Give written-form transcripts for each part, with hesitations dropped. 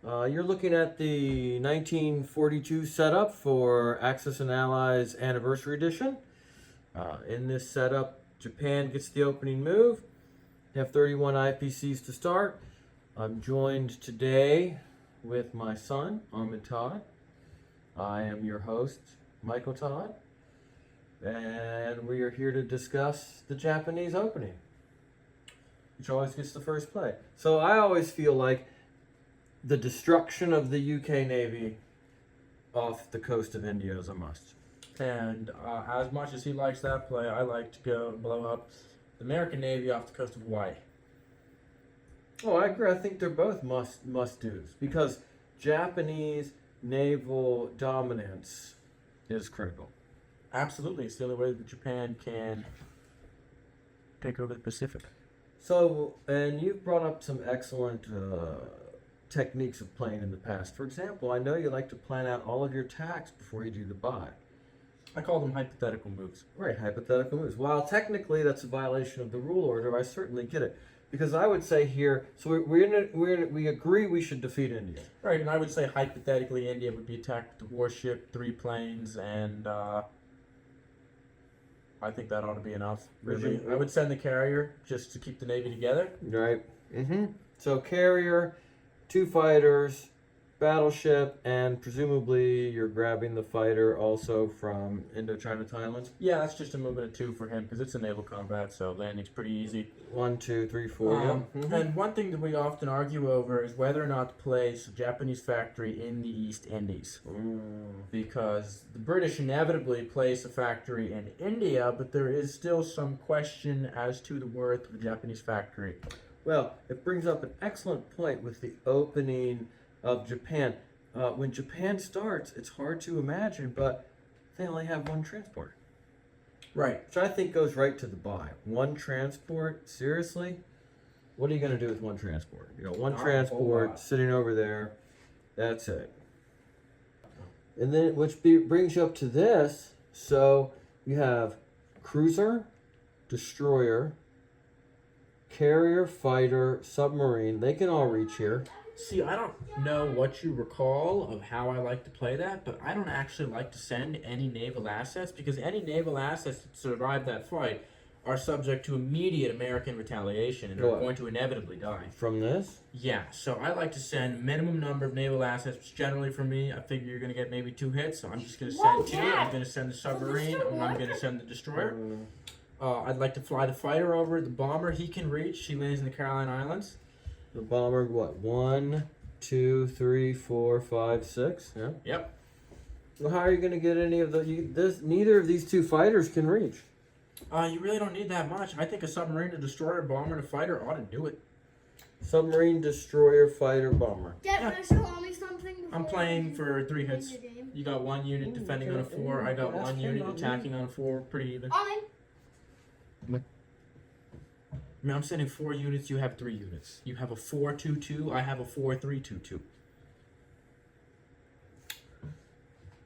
You're looking at the 1942 setup for Axis and Allies Anniversary Edition. In this setup, Japan gets the opening move. They have 31 IPCs to start. I'm joined today with my son, Ahmed Todd. I am your host, Michael Todd. And we are here to discuss the Japanese opening, which always gets the first play. So I always feel like the destruction of the UK Navy off the coast of India is a must. And as much as he likes that play, I like to go and blow up the American Navy off the coast of Hawaii. Oh, I agree. I think they're both must-dos because Japanese naval dominance is critical. Absolutely. It's the only way that Japan can take over the Pacific. So, and you've brought up some excellent techniques of playing in the past. For example, I know you like to plan out all of your attacks before you do the buy. I call them hypothetical moves. Right, hypothetical moves. While technically that's a violation of the rule order, I certainly get it. Because I would say here, so we agree we should defeat India. Right, and I would say hypothetically India would be attacked with a warship, 3 planes, and I think that ought to be enough. Really, I would send the carrier just to keep the Navy together. Right. Mm-hmm. So carrier, 2 fighters, battleship, and presumably you're grabbing the fighter also from Indochina Thailand. Yeah, that's just a movement of 2 for him because it's a naval combat, so landing's pretty easy. 1, 2, 3, 4. Mm-hmm. And one thing that we often argue over is whether or not to place a Japanese factory in the East Indies. Because the British inevitably place a factory in India, but there is still some question as to the worth of a Japanese factory. Well, it brings up an excellent point with the opening of Japan. When Japan starts, it's hard to imagine, but they only have 1 transport. Right. Which I think goes right to the buy. 1 transport? Seriously? What are you going to do with 1 transport? You know, 1 transport sitting over there. That's it. And then, brings you up to this. So, you have cruiser, destroyer, carrier, fighter, submarine. They can all reach here. See, I don't know what you recall of how I like to play that, but I don't actually like to send any naval assets because any naval assets that survive that fight are subject to immediate American retaliation and are going to inevitably die. From this? Yeah, so I like to send minimum number of naval assets, which generally for me, I figure you're going to get maybe 2 hits, so I'm just going to send 2. I'm going to send the submarine, and I'm going to send the destroyer. I'd like to fly the fighter over. The bomber, he can reach. He lands in the Caroline Islands. The bomber, what? 1, 2, 3, 4, 5, 6. Yeah. Yep. Well, how are you going to get any of the? Neither of these 2 fighters can reach. You really don't need that much. I think a submarine, a destroyer, bomber, and a fighter ought to do it. Submarine, destroyer, fighter, bomber. Dad, can I show me something? I'm playing for 3 hits. You got 1 unit defending on a 4. I got 1 unit attacking on a 4. Pretty even. I mean, I'm sending 4 units, you have 3 units. You have a 4-2-2, I have a 4-3-2-2.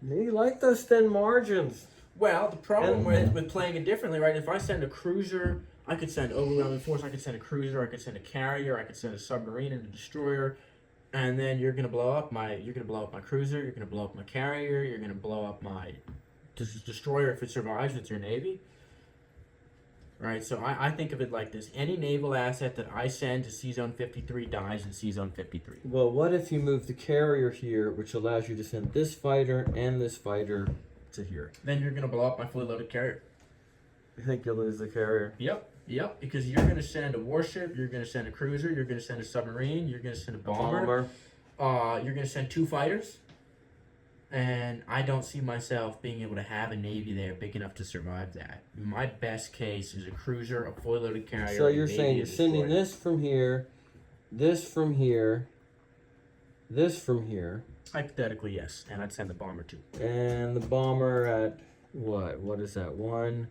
You like those thin margins. Well, the problem with playing it differently, right? If I send a cruiser, I could send overwhelming force, I could send a cruiser, I could send a carrier, I could send a submarine and a destroyer, and then you're gonna blow up my cruiser, you're gonna blow up my carrier, you're gonna blow up my destroyer if it survives with your navy. Right, so I think of it like this. Any naval asset that I send to C-Zone 53 dies in C-Zone 53. Well, what if you move the carrier here, which allows you to send this fighter and this fighter to here? Then you're going to blow up my fully loaded carrier. You think you'll lose the carrier? Yep, because you're going to send a warship, you're going to send a cruiser, you're going to send a submarine, you're going to send a bomber. You're going to send 2 fighters. And I don't see myself being able to have a navy there big enough to survive that. My best case is a cruiser, a fully loaded carrier. So you're saying you're sending this from here, this from here, this from here. Hypothetically, yes. And I'd send the bomber too. And the bomber at what? What is that? 1,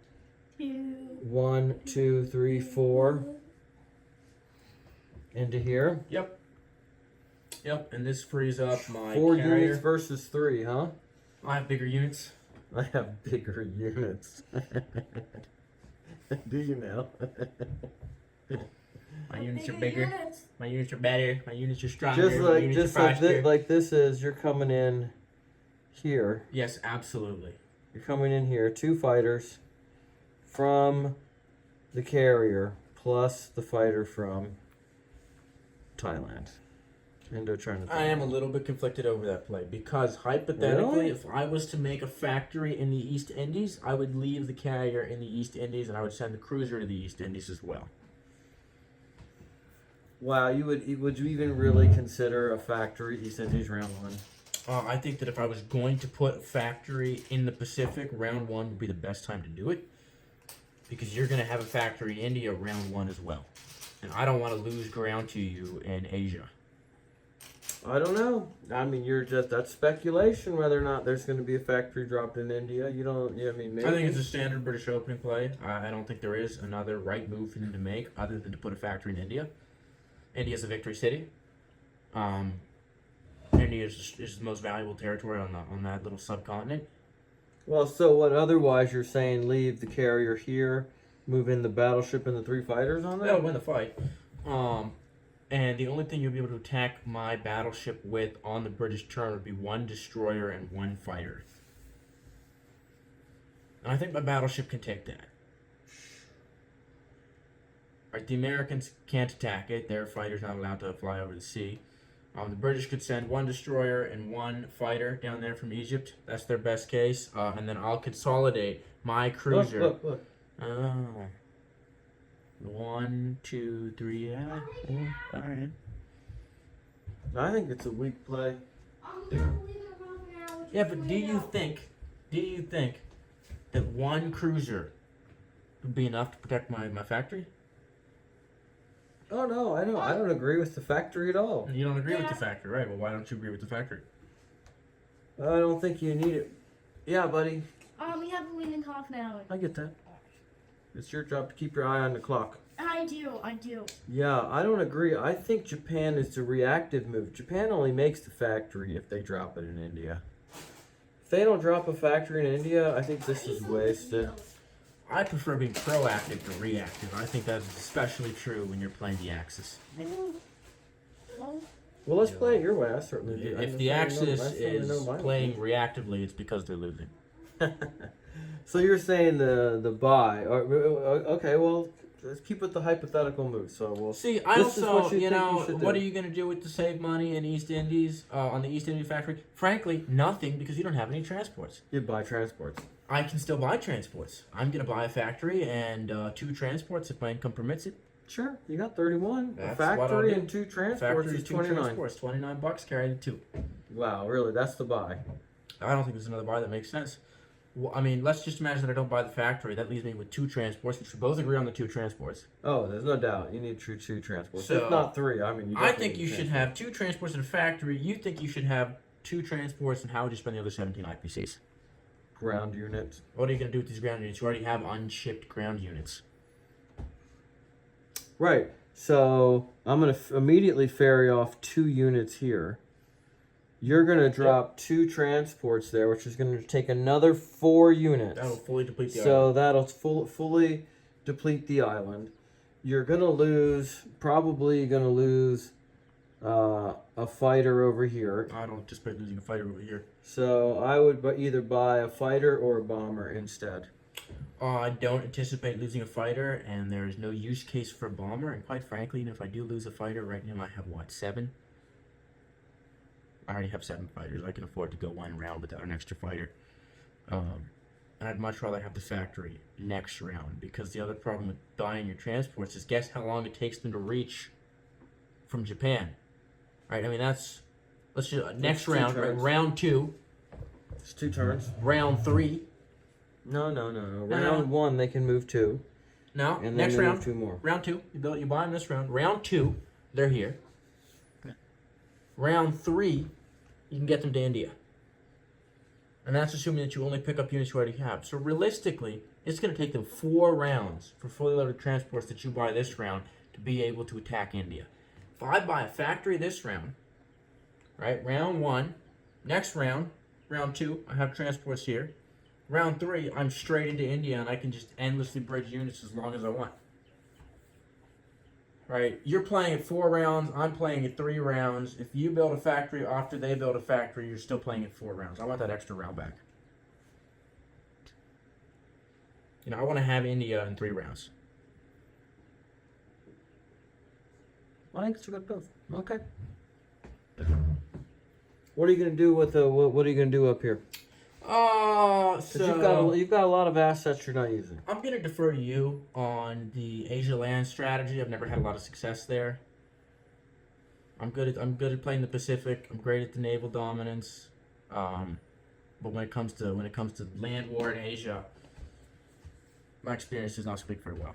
2, 3, 4. Into here. Yep. Yep, and this frees up my 4 carrier. units versus 3, huh? I have bigger units. I have bigger units. Do you now? My units are Bigger bigger. units. My units are better. My units are stronger. Just my like units just are like faster. this is you're coming in here. Yes, absolutely. You're coming in here. 2 fighters from the carrier plus the fighter from Thailand. Indochina. I am a little bit conflicted over that play because hypothetically, Really? if I was to make a factory in the East Indies, I would leave the carrier in the East Indies and I would send the cruiser to the East Indies as well. Wow, would you even really consider a factory East Indies round 1? I think that if I was going to put a factory in the Pacific, round 1 would be the best time to do it because you're going to have a factory in India round 1 as well, and I don't want to lose ground to you in Asia. I don't know. I mean, that's speculation whether or not there's going to be a factory dropped in India. You don't. I mean, maybe. I think it's a standard British opening play. I don't think there is another right move for them to make other than to put a factory in India. India's a victory city. India is the most valuable territory on that little subcontinent. Well, so what? Otherwise, you're saying leave the carrier here, move in the battleship and the 3 fighters on They'll there. win the fight. And the only thing you'll be able to attack my battleship with on the British turn would be 1 destroyer and 1 fighter. And I think my battleship can take that. Right, the Americans can't attack it. Their fighter's not allowed to fly over the sea. The British could send 1 destroyer and 1 fighter down there from Egypt. That's their best case. And then I'll consolidate my cruiser. Look. Oh. 1, 2, 3. Yeah. All right. I think it's a weak play. Yeah, but do you think that 1 cruiser would be enough to protect my factory? Oh no, I don't agree with the factory at all. You don't agree with the factory, right? Well, why don't you agree with the factory? I don't think you need it. Yeah, buddy, We have a weaning half an hour. I get that. It's your job to keep your eye on the clock. I do. Yeah, I don't agree. I think Japan is the reactive move. Japan only makes the factory if they drop it in India. If they don't drop a factory in India, I think this is wasted. I prefer being proactive to reactive. I think that's especially true when you're playing the Axis. Well, let's play it your way. I certainly do. If the Axis is playing reactively, it's because they're losing. So you're saying the buy? Okay, well, let's keep with the hypothetical move. So we'll see. I this is also, what you think you should do. what are you going to do with to save money in East Indies on the East Indian factory? Frankly, nothing, because you don't have any transports. You buy transports. I can still buy transports. I'm going to buy a factory and 2 transports if my income permits it. Sure, you got 31. That's A what I'll factory do. and 2 transports Factory is 2 29. transports, $29. Carry the 2. Wow, really? That's the buy. I don't think there's another buy that makes sense. Well, I mean, let's just imagine that I don't buy the factory. That leaves me with 2 transports, which we both agree on the 2 transports. Oh, there's no doubt. You need true 2 transports. So, if not 3, I mean, you I definitely think need you should transports. have 2 transports in a factory. You think you should have 2 transports, and how would you spend the other 17 IPCs? Ground units. What are you going to do with these ground units? You already have unshipped ground units. Right. So I'm going to immediately ferry off 2 units here. You're going to drop 2 transports there, which is going to take another 4 units. That will fully deplete the island. So that'll fully deplete the island. You're going to lose, probably going to lose a fighter over here. I don't anticipate losing a fighter over here. So I would either buy a fighter or a bomber instead. I don't anticipate losing a fighter, and there is no use case for a bomber. And quite frankly, even if I do lose a fighter, right now I have, 7? I already have 7 fighters. I can afford to go 1 round without an extra fighter. And I'd much rather have the factory next round, because the other problem with buying your transports is guess how long it takes them to reach from Japan. Right? I mean, let's just, next round, right, round 2. It's 2 turns. Round 3. No. Round 1, they can move 2. No, And then next they round. move 2 more. Round 2. You buy them this round. Round 2, they're here. Round 3, you can get them to India. And that's assuming that you only pick up units you already have. So realistically, it's going to take them 4 rounds for fully loaded transports that you buy this round to be able to attack India. If I buy a factory this round, right, round 1, next round, round 2, I have transports here. Round 3, I'm straight into India, and I can just endlessly bridge units as long as I want. right? You're playing at 4 rounds. I'm playing at 3 rounds. If you build a factory after they build a factory, you're still playing at 4 rounds. I want that extra round back. I want to have India in 3 rounds. I think it's a good move. Okay. What are you gonna do with the? What are you gonna do up here? So You've got a lot of assets you're not using. I'm gonna defer to you on the Asia land strategy. I've never had a lot of success there. I'm good at playing the Pacific. I'm great at the naval dominance. But when it comes to land war in Asia, my experience does not speak very well.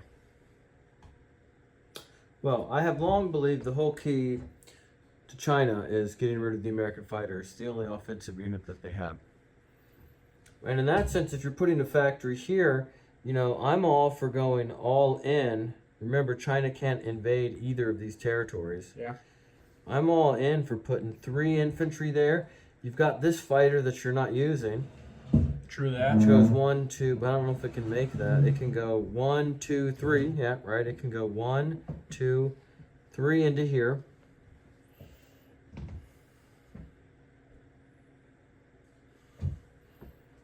Well, I have long believed the whole key to China is getting rid of the American fighter. It's the only offensive unit that they have. And in that sense, if you're putting a factory here, I'm all for going all in. Remember, China can't invade either of these territories. Yeah. I'm all in for putting 3 infantry there. You've got this fighter that you're not using. True that. Which goes 1, 2, but I don't know if it can make that. It can go 1, 2, 3. Yeah, right. It can go 1, 2, 3 into here.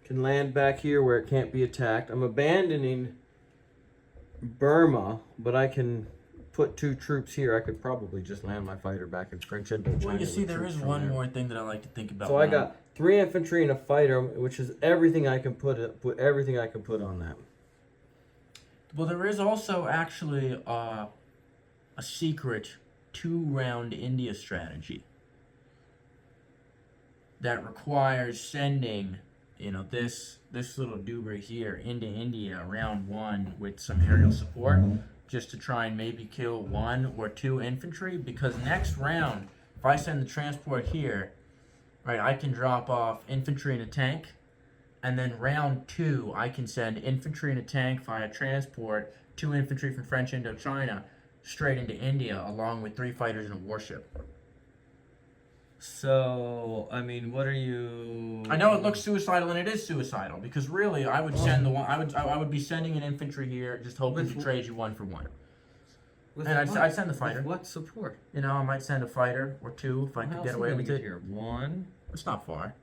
Can land back here where it can't be attacked. I'm abandoning Burma, but I can put 2 troops here. I could probably just land my fighter back in French Indochina. Well, you see, with there troops is from one there. more thing that I like to think about. So I got 3 infantry and a fighter, which is everything I can put everything I can put on that. Well, there is also actually a secret 2-round India strategy that requires sending, this little duber here into India round 1 with some aerial support, just to try and maybe kill 1 or 2 infantry. Because next round, if I send the transport here, right, I can drop off infantry and a tank. And then round 2, I can send infantry and a tank via transport, 2 infantry from French Indochina, straight into India, along with 3 fighters and a warship. So, I mean, what are you? I know it looks suicidal, and it is suicidal, because really, I would send I would be sending an infantry here, just hoping to trade you 1 for 1. With And what? I'd send the fighter. With what support? I might send a fighter or 2 if I How could else get are away we with gonna it. get here? 1. It's not far.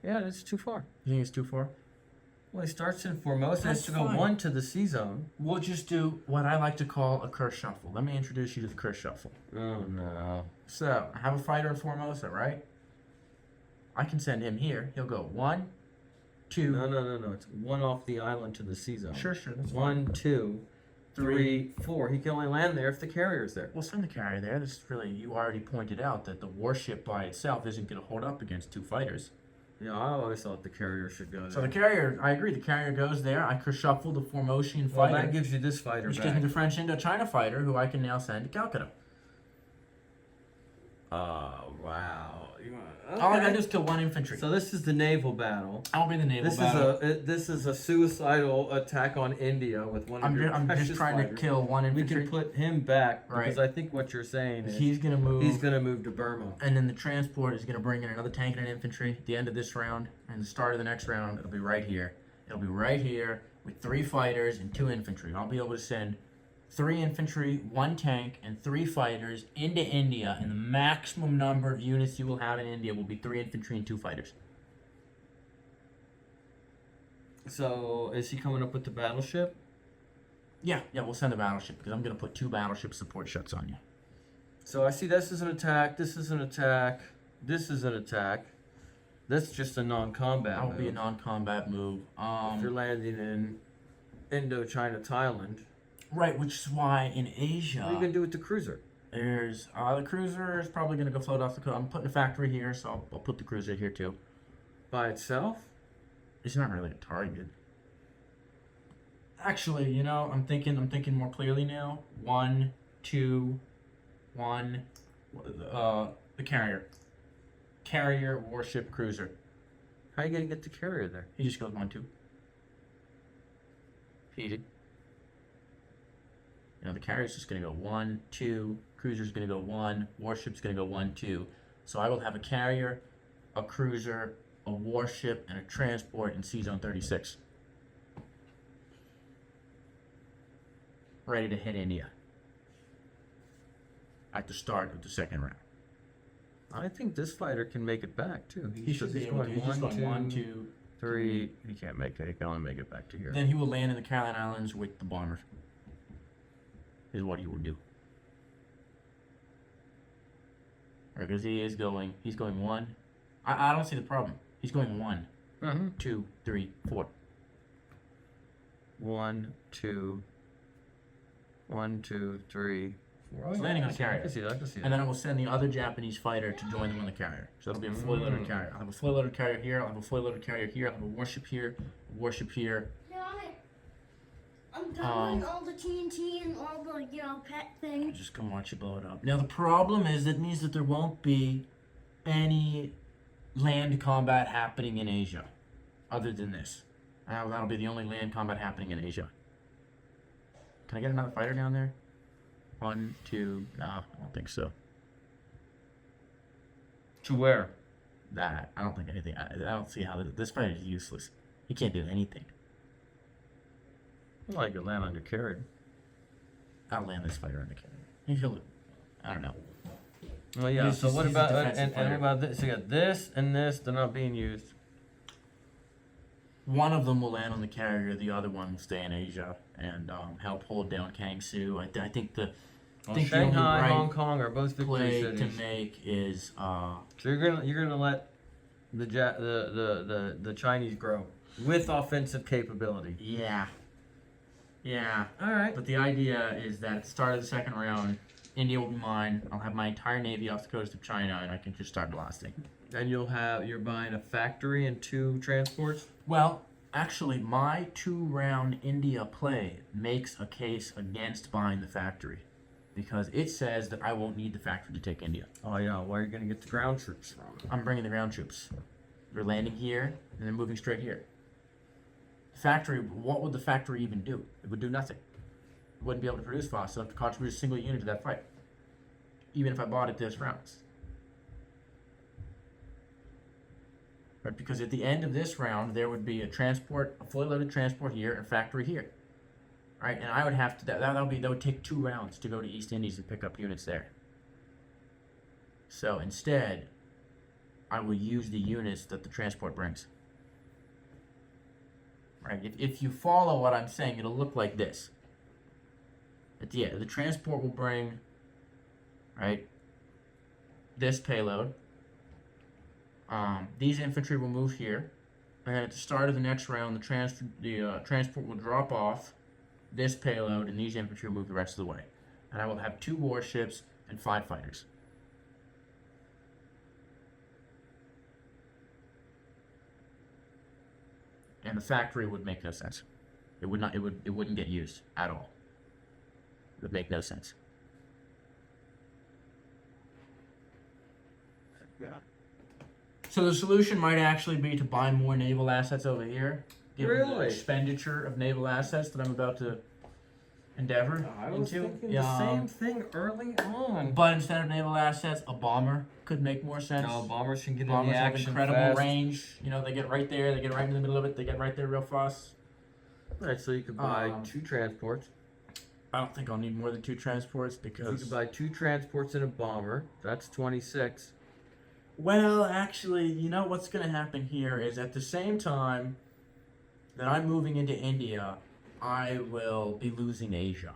Yeah, that's too far. You think it's too far? Well, he starts in Formosa. He has That's to go fine. 1 to the sea zone. We'll just do what I like to call a curse shuffle. Let me introduce you to the curse shuffle. Oh no. So, I have a fighter in Formosa, right? I can send him here. He'll go 1, 2. No. It's 1 off the island to the sea zone. Sure, that's fine. 1, 2, 3, 4. He can only land there if the carrier's there. We'll send the carrier there. This is really, you already pointed out that the warship by itself isn't going to hold up against 2 fighters. Yeah, I always thought the carrier should go there. So the carrier, I agree, the carrier goes there. I could shuffle the Formosian well, fighter, that gives you this fighter which gives me back. the French Indochina fighter, who I can now send to Calcutta. Oh, wow. All I gotta do is kill 1 infantry. So this is the naval battle. I'll be the naval This battle. this is a suicidal attack on India with one of your I'm just precious trying to fighters. kill 1 We infantry. can put him back because Right. I think what you're saying is He's gonna move. he's going to move to Burma. And then the transport is going to bring in another tank and an infantry at the end of this round. And the start of the next round, it'll be right here. It'll be right here with 3 fighters and 2 infantry. I'll be able to send 3 infantry, 1 tank, and 3 fighters into India. And the maximum number of units you will have in India will be 3 infantry and 2 fighters. So is he coming up with the battleship? Yeah, we'll send a battleship because I'm going to put 2 battleship support shuts on you. So I see this is an attack, this is an attack, this is an attack. That's just a non-combat That will move. be a non-combat move. If you're landing in Indochina, Thailand, Right, which is why in Asia... what are you going to do with the cruiser? There's the cruiser is probably going to go float off the coast. I'm putting a factory here, so I'll put the cruiser here too. By itself? It's not really a target. Actually, I'm thinking more clearly now. 1, 2, 1. The carrier, warship, cruiser. How are you going to get the carrier there? He just goes 1, 2. Easy. The carrier's just going to go 1, 2. Cruiser's going to go 1. Warship's going to go 1, 2. So I will have a carrier, a cruiser, a warship, and a transport in Sea Zone 36. Ready to hit India. at the start of the second round. I think this fighter can make it back too. He should be able to. He's just going 1, 2, 3. He can't make it. He can only make it back to here. Then he will land in the Caroline Islands with the bombers. Is what he will do. Because he's going 1. I don't see the problem. He's going 1, 2, 3, 4. 1, 2, 1, 2, 3, 4. He's landing on a carrier. I can see that. And then I will send the other Japanese fighter to join them on the carrier. So it'll be a fully loaded carrier. I'll have a fully loaded carrier here. I'll have a fully loaded carrier here. I'll have a warship here. A warship here. I'm downloading all the TNT and all the, pet things. Just come watch you blow it up. Now the problem is that means that there won't be any land combat happening in Asia, other than this. That'll be the only land combat happening in Asia. Can I get another fighter down there? 1, 2. No, I don't think so. To where? That I don't think anything. I don't see how this fighter is useless. He can't do anything. Well, I could land on your carrier. I'll land this fighter on the carrier. He'll. I don't know. Well, yeah. He's So just- what he's a about defensive and fighter. what about this? So you got this and this. They're not being used. One of them will land on the carrier. The other one will stay in Asia and help hold down Kangsu. I think the. Well, think the only Shanghai, right Hong Kong are both victory play cities. to make is So you're gonna let the Chinese grow with offensive capability. yeah. All right. But the idea is that at the start of the second round, India will be mine. I'll have my entire navy off the coast of China, and I can just start blasting. And you're buying a factory and 2 transports. Well, actually, my 2-round India play makes a case against buying the factory, because it says that I won't need the factory to take India. Oh yeah. Where are you gonna get the ground troops from? I'm bringing the ground troops. They're landing here, and they're moving straight here. Factory, what would the factory even do? It would do nothing. It wouldn't be able to produce fast enough to contribute a single unit to that fight, even if I bought it this rounds. Right, because at the end of this round, there would be a fully loaded transport here, and a factory here. Right, and I would have to. That would take 2 rounds to go to East Indies and pick up units there. So instead, I will use the units that the transport brings. Right, if you follow what I'm saying, it'll look like this. The transport will bring, right, this payload. These infantry will move here, and then at the start of the next round, the transport will drop off this payload, and these infantry will move the rest of the way. And I will have 2 warships and 5 fighters. And the factory would make no sense. It would not. It wouldn't get used at all. It would make no sense. Yeah. So the solution might actually be to buy more naval assets over here. Given the Really? expenditure of naval assets that I'm about to endeavor I was into. thinking the same thing early on. But instead of naval assets, a bomber could make more sense. No, bombers can get in the Bombers have action incredible fast. range. They get right there. They get right in the middle of it. They get right there real fast. Right, so you could buy 2 transports. I don't think I'll need more than 2 transports You because. could buy 2 transports and a bomber. That's 26. Well, actually, what's going to happen here is at the same time that I'm moving into India, I will be losing Asia.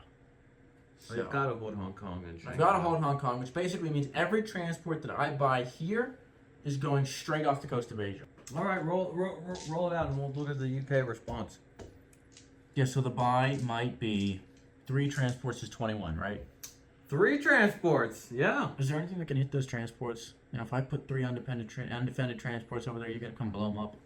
So you've got to hold Hong Kong and China. I've got to hold Hong Kong, which basically means every transport that I buy here is going straight off the coast of Asia. All right, roll it out, and we'll look at the UK response. Yeah, so the buy might be 3 transports is 21, right? 3 transports, yeah. Is there anything that can hit those transports? If I put 3 undefended transports over there, you're going to come blow them up.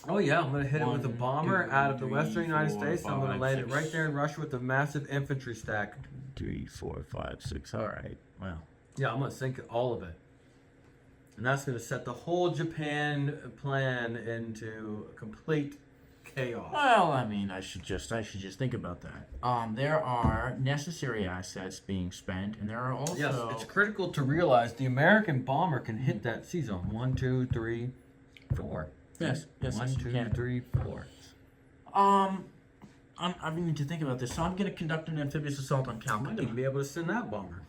Oh yeah, I'm gonna hit it with a 1, bomber 2, out of the 3, western United 4, States. I'm gonna 5, land it 6. right there in Russia with a massive infantry stack. 3, 4, 5, 6. All right. Well. Yeah, I'm gonna sink all of it, and that's gonna set the whole Japan plan into complete chaos. Well, I mean, I should just think about that. There are necessary assets being spent, and there are also. Yes, it's critical to realize the American bomber can hit that sea zone. 1, 2, 3, 4. Yes. 1, 2, yeah. 3, 4. I need to think about this. So I'm going to conduct an amphibious assault on I might Calcutta. even be able to send that bomber.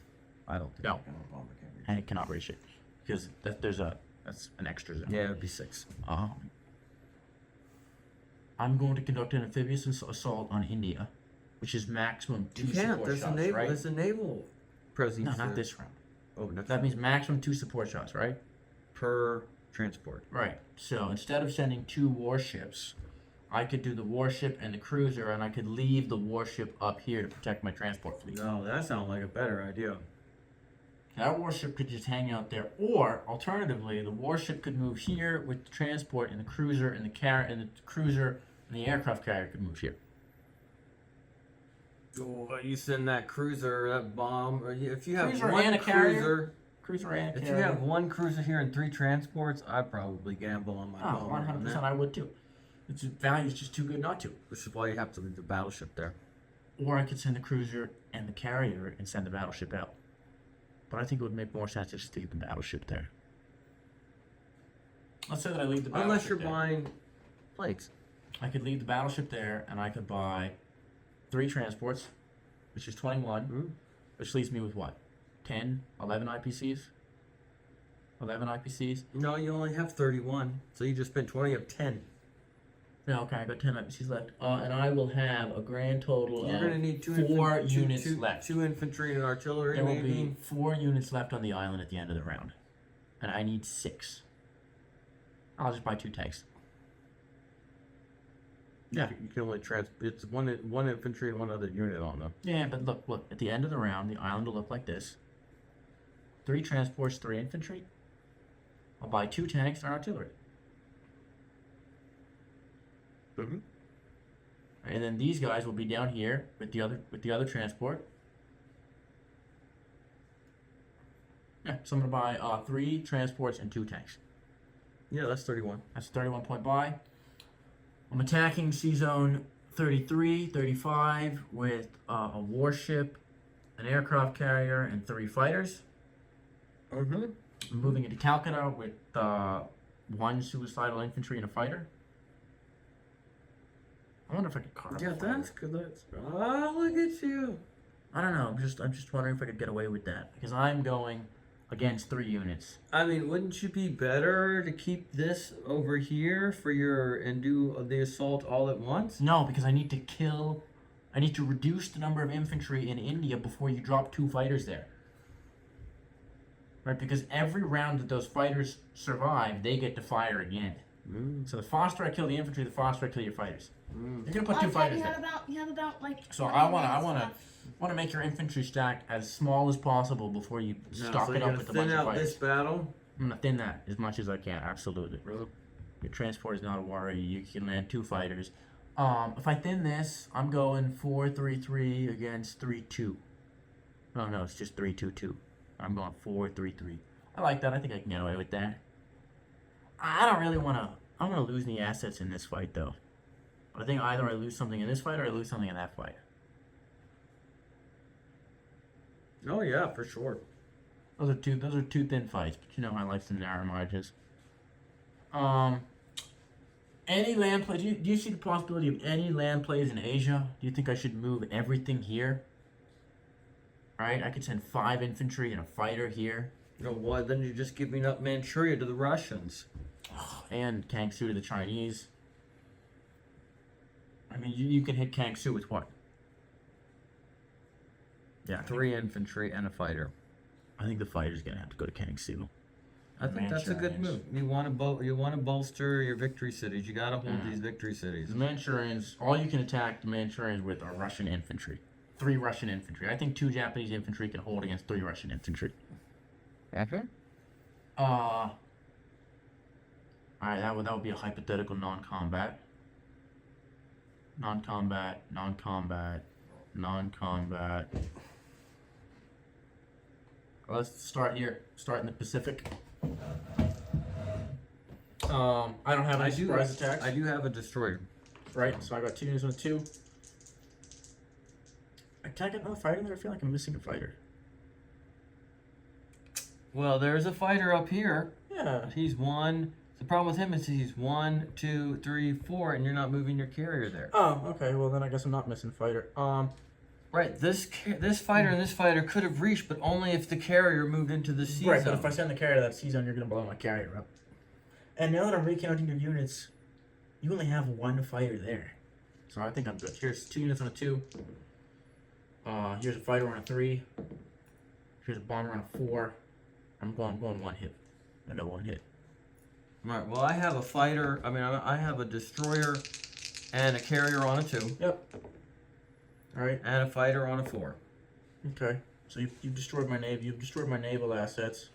I don't think No. a bomber can reach. And it cannot reach it because that's an extra zone. Yeah, it'd be 6. I'm going to conduct an amphibious assault on India, which is maximum 2 You can't. support There's shots, a naval. right? There's a naval presence. No, not there. this round. Oh, not That means maximum 2 support shots, right? per transport. Right. So instead of sending 2 warships, I could do the warship and the cruiser, and I could leave the warship up here to protect my transport fleet. No, that sounds like a better idea. That warship could just hang out there, or alternatively, the warship could move here with the transport, and the cruiser and the cruiser and the aircraft carrier could move here. Oh, you send that cruiser, that bomb, or if you have Cruiser one and a carrier? cruiser, Cruiser and if carrier. you have one cruiser here and 3 transports, I'd probably gamble on my Oh, bomber on 100%, that. I would too. Its value is just too good not to. Which is why you have to leave the battleship there. Or I could send the cruiser and the carrier and send the battleship out. But I think it would make more sense just to leave the battleship there. Let's say that I leave the battleship Unless you're there. buying plates. I could leave the battleship there, and I could buy 3 transports, which is 21, which leaves me with what? 10, 11 IPCs? 11 IPCs? No, you only have 31, so you just spent 20 of 10. Yeah, okay, I got 10 IPCs left. And I will have a grand total You're of gonna need 4 units left. 2 infantry and artillery, There will maybe. be 4 units left on the island at the end of the round. And I need 6. I'll just buy 2 tanks. Yeah. You can only it's one infantry and 1 other unit on them. Yeah, but look, at the end of the round, the island will look like this. 3 transports, 3 infantry. I'll buy 2 tanks and artillery. And then these guys will be down here with the other transport. Yeah, so I'm gonna buy 3 transports and 2 tanks. Yeah, that's 31. That's a 31 point buy. I'm attacking Sea Zone 33, 35 with a warship, an aircraft carrier, and 3 fighters. I'm moving into Calcutta with 1 suicidal infantry and a fighter. I wonder if I could carve. Yeah, a fighter. that's good. Look at you. I don't know. I'm just wondering if I could get away with that because I'm going against 3 units. I mean, wouldn't you be better to keep this over here and do the assault all at once? No, because I need to reduce the number of infantry in India before you drop 2 fighters there. Right, because every round that those fighters survive, they get to fire again. So the faster I kill the infantry, the faster I kill your fighters. You're gonna put 2 fighters you there. have about like. So 20 I minutes wanna left. make your infantry stack as small as possible before you stock so it you're up with a gonna bunch thin of out fighters. this battle. I'm gonna thin that as much as I can. Absolutely. Your transport is not a worry. You can land 2 fighters. If I thin this, I'm going 4-3-3 against 3-2. No, it's just 3-2-2. I'm going 4-3-3. I like that. I think I can get away with that. I don't really want to. I'm going to lose any assets in this fight, though. I think either I lose something in this fight or I lose something in that fight. Oh yeah, for sure. Those are two thin fights, but you know I like some narrow margins. Any land plays? Do you see the possibility of any land plays in Asia? Do you think I should move everything here? Right, I could send 5 infantry and a fighter here. You know what? Then you're just giving up Manchuria to the Russians. And Kangsu to the Chinese. I mean, you can hit Kangsu with what? Yeah, 3 infantry and a fighter. I think the fighter's gonna have to go to Kangsu. I think that's a good move. You want to bolster your victory cities. You gotta hold these victory cities. The Manchurians, all you can attack the Manchurians with are Russian infantry. 3 Russian infantry. I think 2 Japanese infantry can hold against 3 Russian infantry. Okay. Alright, that would be a hypothetical non-combat. Non-combat. Let's start here. Start in the Pacific. I don't have any surprise attacks. I do have a destroyer. Right, so I got 2 units on a 2. Can I get another fighter there? I feel like I'm missing a fighter. Well, there's a fighter up here. Yeah. He's 1. The problem with him is he's 1, 2, 3, 4, and you're not moving your carrier there. Oh, okay. Well, then I guess I'm not missing a fighter. Right. This fighter and this fighter could have reached, but only if the carrier moved into the C Right, zone. but if I send the carrier to that C zone, you're gonna blow my carrier up. And now that I'm recounting your units, you only have one fighter there. So I think I'm good. Here's 2 units on a 2. Here's a fighter on a 3. Here's a bomber on a 4. I'm going 1 hit. I know 1 hit. All right. Well, I have a fighter. I mean, I have a destroyer and a carrier on a 2. Yep. All right. And a fighter on a 4. Okay. So you've destroyed my navy. You've destroyed my naval assets,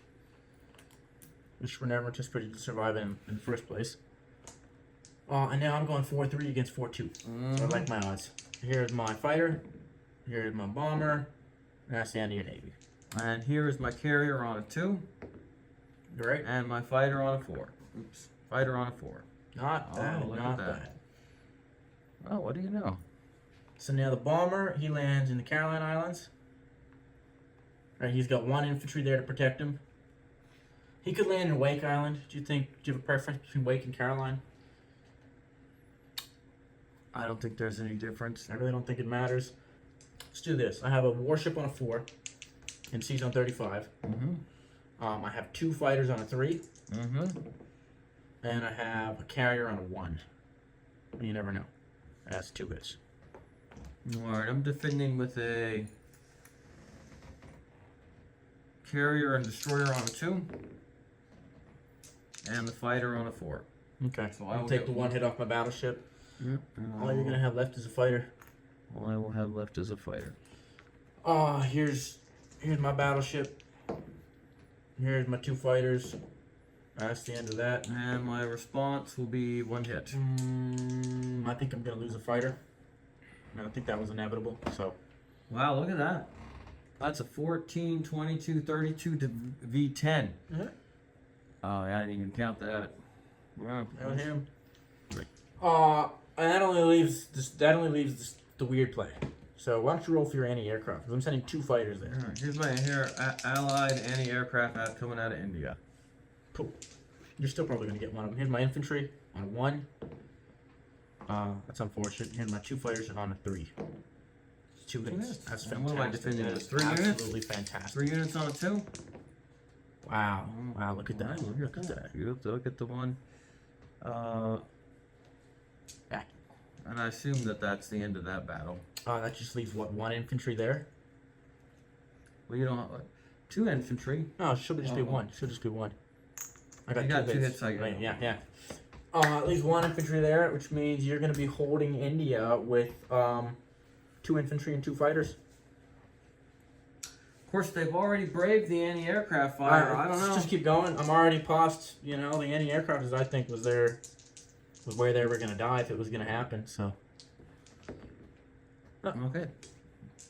which were never anticipated to survive in the first place. And now I'm going 4-3 against 4-2. So I like my odds. Here's my fighter. Here's my bomber. And that's the end of your navy. And here is my carrier on a 2. Right? And my fighter on a 4. Oops. Fighter on a 4. Not bad. look Not at that. bad. Oh, what do you know? So now the bomber, he lands in the Caroline Islands. Right, he's got 1 infantry there to protect him. He could land in Wake Island. Do you have a preference between Wake and Caroline? I don't think there's any difference. I really don't think it matters. Let's do this. I have a warship on a 4 in Sea Zone 35. I have 2 fighters on a 3. And I have a carrier on a 1. You never know. That's 2 hits. Alright, I'm defending with a carrier and destroyer on a 2. And the fighter on a 4. Okay. So I'll take the 1 hit off my battleship. Yep. All you're gonna have left is a fighter. All I will have left is a fighter. Here's my battleship. Here's my 2 fighters. That's the end of that. And my response will be 1 hit. I think I'm gonna lose a fighter. I think that was inevitable. So Wow, look at that. That's a 14, 22, 32 to V10. Mhm. Oh, yeah, I didn't even count that. Wow. that was him. Right. And that only leaves the weird play. So why don't you roll for your anti-aircraft? 'Cause I'm sending 2 fighters there. Alright, here's my allied anti-aircraft coming out of India. Cool. You're still probably gonna get one of them. Here's my infantry on a 1. That's unfortunate. Here's my 2 fighters on a 3. 2 hits. hits. That's And fantastic. what am I defending That with? is 3 units? Absolutely fantastic. 3 units on a 2? Wow. Wow, look at that. Look at that. You have to look at the one. Yeah. And I assume that that's the end of that battle. That just leaves, what, 1 infantry there? Well, you don't. 2 infantry. No, it should just be 1. Should just be 1. I got, You got 2 hits, I Right, got. yeah. At least 1 infantry there, which means you're going to be holding India with 2 infantry and 2 fighters. Of course, they've already braved the anti-aircraft fire. I don't know. Just keep going. I'm already past, the anti-aircraft, as I think was where they were going to die if it was going to happen. So Okay.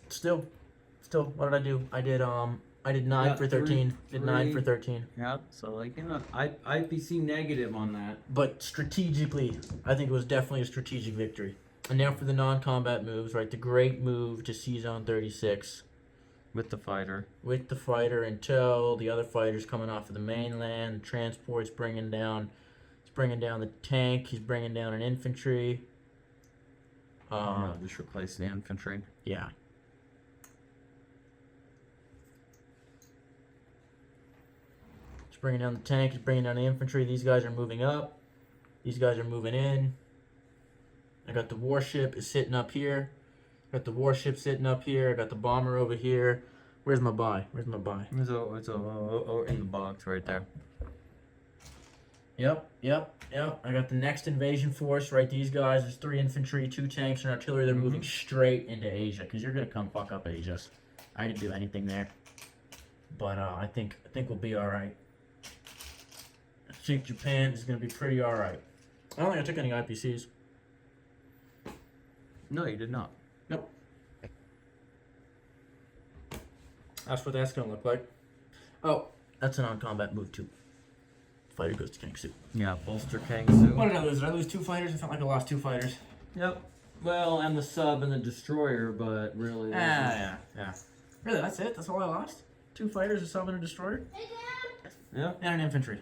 still, what did I do? I did 9 for 13. Did 9 for 13. Yeah. So IPC negative on that. But strategically, I think it was definitely a strategic victory. And now for the non-combat moves, right? The great move to Sea Zone 36 With the fighter. with the fighter in tow. The other fighter's coming off of the mainland. The transport's bringing down the tank. He's bringing down an infantry. Just replace the infantry. Yeah. He's bringing down the tank. He's bringing down the infantry. These guys are moving up. These guys are moving in. I got the warship is sitting up here. Got the warship sitting up here. I got the bomber over here. Where's my buy? It's in the box right there. Yep. I got the next invasion force, right? These guys, there's 3 infantry, 2 tanks, and artillery. They're moving straight into Asia, because you're gonna come fuck up Asia. I didn't do anything there, but I think we'll be all right. I think Japan is gonna be pretty all right. I don't think I took any IPCs. No, you did not. Nope. That's what that's gonna look like. Oh, that's a non-combat move too. Fighter goes to Kangsu. Yeah, bolster Kangsu. What did I lose? Did I lose 2 fighters? I felt like I lost 2 fighters. Yep. Well, and the sub and the destroyer, but really. Yeah. Really, that's it? That's all I lost? 2 fighters, a sub, and a destroyer? Hey, Dad. Yeah. And an infantry.